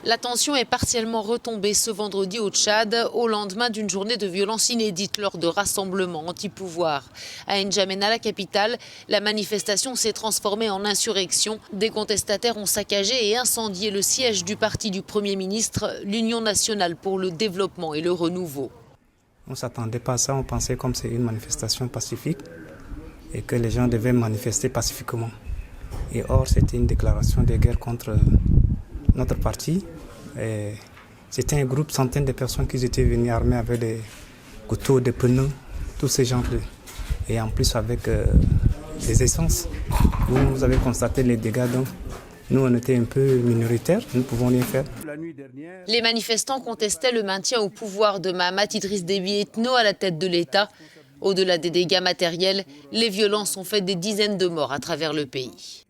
La tension est partiellement retombée ce vendredi au Tchad, au lendemain d'une journée de violence inédite lors de rassemblements anti-pouvoir. À N'Djamena, la capitale, la manifestation s'est transformée en insurrection. Des contestataires ont saccagé et incendié le siège du parti du Premier ministre, l'Union nationale pour le développement et le renouveau. On ne s'attendait pas à ça, on pensait comme c'est une manifestation pacifique et que les gens devaient manifester pacifiquement. Et or, c'était une déclaration de guerre contre notre parti. C'était un groupe, centaines de personnes qui étaient venues armées avec des couteaux, des pneus, tous ces gens-là. Et en plus avec des essences. Vous avez constaté les dégâts, donc nous on était un peu minoritaires, nous ne pouvons rien faire. Les manifestants contestaient le maintien au pouvoir de Mahamat Idriss Déby Itno à la tête de l'État. Au-delà des dégâts matériels, les violences ont fait des dizaines de morts à travers le pays.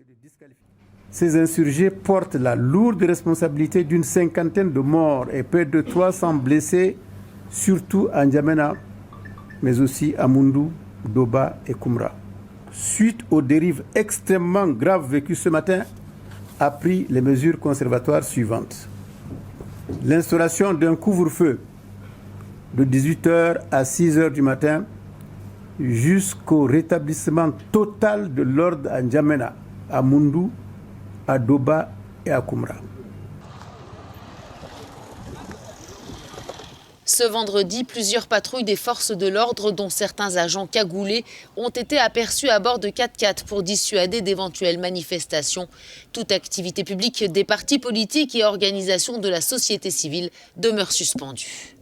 Ces insurgés portent la lourde responsabilité d'une cinquantaine de morts et près de 300 blessés, surtout à N'Djamena, mais aussi à Moundou, Doba et Koumra. Suite aux dérives extrêmement graves vécues ce matin, a pris les mesures conservatoires suivantes. L'instauration d'un couvre-feu de 18h à 6h du matin jusqu'au rétablissement total de l'ordre à N'Djamena, à Moundou, à Doba et à Koumra. Ce vendredi, plusieurs patrouilles des forces de l'ordre, dont certains agents cagoulés, ont été aperçus à bord de 4x4 pour dissuader d'éventuelles manifestations. Toute activité publique des partis politiques et organisations de la société civile demeure suspendue.